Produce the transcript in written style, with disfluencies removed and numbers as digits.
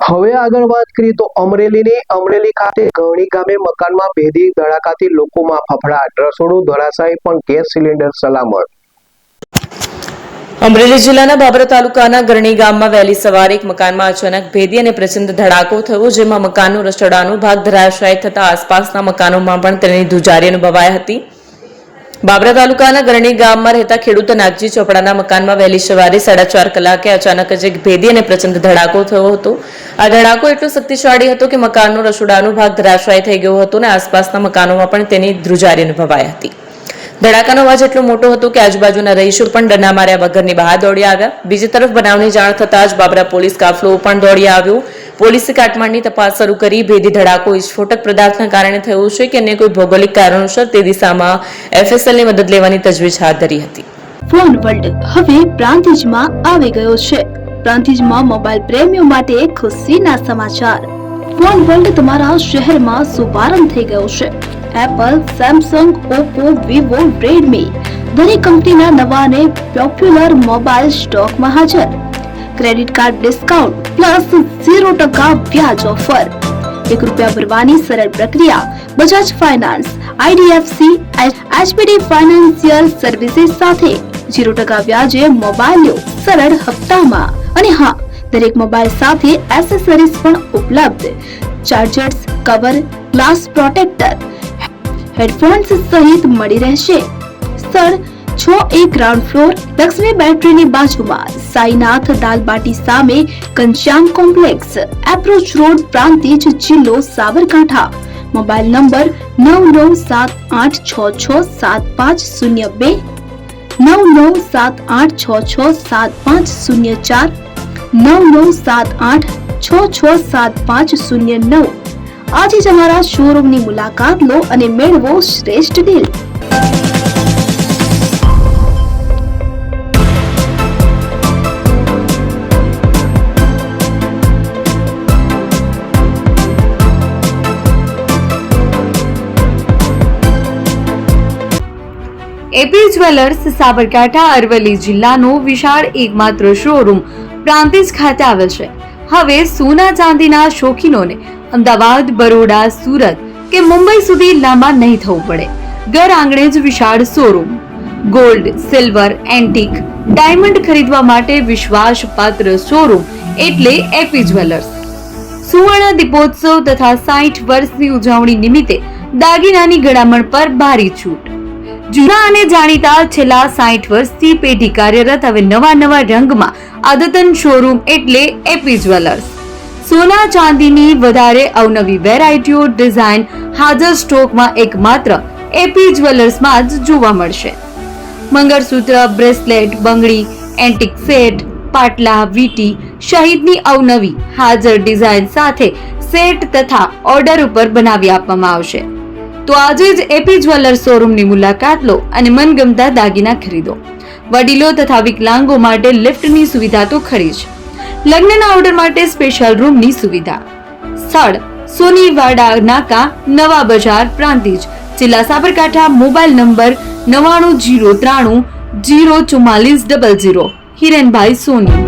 હવે આગળ વાત કરીએ તો અમરેલી ખાતે ગવણી ગામે મકાનમાં ભેદી ધડાકાથી લોકોમાં ફફડાટ, રસોડું ધરાશાયી પણ ગેસ સિલિન્ડર સલામત। અમરેલી જિલ્લાના બાબરા તાલુકાના ગરણી ગામમાં વહેલી સવારે એક મકાનમાં અચાનક ભેદી અને પ્રચંડ ધડાકો થયો, જેમાં મકાનનો રસોડાનો ભાગ ધરાશાયી થતા આસપાસના મકાનોમાં પણ તેની ધ્રુજારી અનુભવાઈ હતી। બાબરા તાલુકાના ગરણી ગામમાં રહેતા ખેડૂત નાગજી ચોપડાના મકાનમાં વહેલી સવારે 4:30 કલાકે અચાનક જ એક ભેદી અને પ્રચંડ ધડાકો થયો હતો। આ ધડાકો એટલો શક્તિશાળી હતો કે મકાનનો રસોડાનો ભાગ ધરાશાયી થઈ ગયો હતો અને આસપાસના મકાનોમાં પણ તેની ધ્રુજારી અનુભવાઈ હતી। ધડાકાનો અવાજ એટલો મોટો હતો કે આજુબાજુના રહીશો પણ ડરના માર્યા વગરની બહાર દોડી આવ્યા। બીજી તરફ બનાવની જાણ થતાં જ બાબરા પોલીસ કાફલો પણ દોડી આવ્યો। પોલીસે કાટમાળની તપાસ શરૂ કરી ભેદી ધડાકો વિસ્ફોટક પદાર્થના કારણે થયો છે કે અન્ય કોઈ ભૌગોલિક કારણોસર તે દિશામાં એફએસએલની મદદ લેવાની તજવીજ હાથ ધરી હતી। ફોન વર્લ્ડ હવે પ્રાંતિજમાં આવી ગયો છે। પ્રાંતિજમાં મોબાઈલ પ્રેમીઓ માટે ખુશીના સમાચાર। ફોન વર્લ્ડ તમારા શહેરમાં શુભારંભ થઈ ગયો છે। Apple, Samsung, Oppo, Vivo, Redmi દરેક કંપનીના નવા અને પોપ્યુલર મોબાઈલ સ્ટોકમાં હાજર। ક્રેડિટ કાર્ડ ડિસ્કાઉન્ટ પ્લસ 0% વ્યાજ ઓફર। ₹1 ભરવાની સરળ પ્રક્રિયા। બજાજ ફાઇનાન્સ, આઈડીએફસી, એચપીડી ફાઇનાન્શિયલ સર્વિસીસ સાથે 0% વ્યાજે મોબાઈલ લો સરળ હપ્તામાં। અને હા, દરેક મોબાઈલ સાથે એસેસરીઝ પણ ઉપલબ્ધ। Chargers, cover, glass protractor, headphones સહિત મળી રહેશે। સ્થળ 6A ગ્રાઉન્ડ ફ્લોર, લક્ષ્મી બેટરીની બાજુમાં, સાઈનાથ દાલબાટી સામે, Ghanshyam complex, approach road, Prantij, જિલ્લો સાબરકાંઠા। Mobile number 9978667502, 9978667504, 9978667509। આજે જ અમારા શોરૂમની મુલાકાત લો અને મેળવો શ્રેષ્ઠ deal. AP jewellers Sabarkantha Aravalli જિલ્લાનો વિશાળ એકમાત્ર શોરૂમ પ્રાંતિજ ખાતે આવેલ છે। હવે સોના ચાંદીના શોખીનોને અમદાવાદ, બરોડા, સુરત કે મુંબઈ સુધી લાંબા નહીં થવું પડે। ઘર આંગણે જ વિશાળ showroom. Gold, silver, antique, diamond ખરીદવા માટે વિશ્વાસપાત્ર શોરૂમ એટલે એપી જ્વેલર્સ। સુવર્ણ દીપોત્સવ તથા 60 વર્ષની ઉજવણી નિમિત્તે દાગીનાની ગળામણ પર ભારી છૂટ। જૂના અને જાણીતા છેલ્લા 60 વર્ષથી પેઢી કાર્યરત હવે નવા રંગમાં અદ્યતન શોરૂમ એટલે એપી જ્વેલર્સ। સોના ચાંદીની વધારે અવનવી વેરાયટીઓ, ડિઝાઇન હાજર સ્ટોકમાં એકમાત્ર એપી જ્વેલર્સમાં જ જોવા મળશે। મંગળસૂત્ર, બ્રેસલેટ, બંગડી, એન્ટિક સેટ, પાટલા, વીટી સહિતની અવનવી હાજર ડિઝાઇન સાથે સેટ તથા ઓર્ડર ઉપર બનાવી આપવામાં આવશે। તો આજે જ એપી જ્વેલર્સ શોરૂમની મુલાકાત લો અને મનગમતા દાગીના ખરીદો। વડીલો તથા વિકલાંગો માટે લિફ્ટની સુવિધા તો ખરી જ, લગ્નના ઓર્ડર માટે સ્પેશિયલ રૂમની સુવિધા। સ્થળ સોનીવાડા નાકા, નવા બજાર, પ્રાંતિજ, જિલ્લા સાબરકાંઠા। Mobile number 9903004400। હિરેનભાઈ સોની।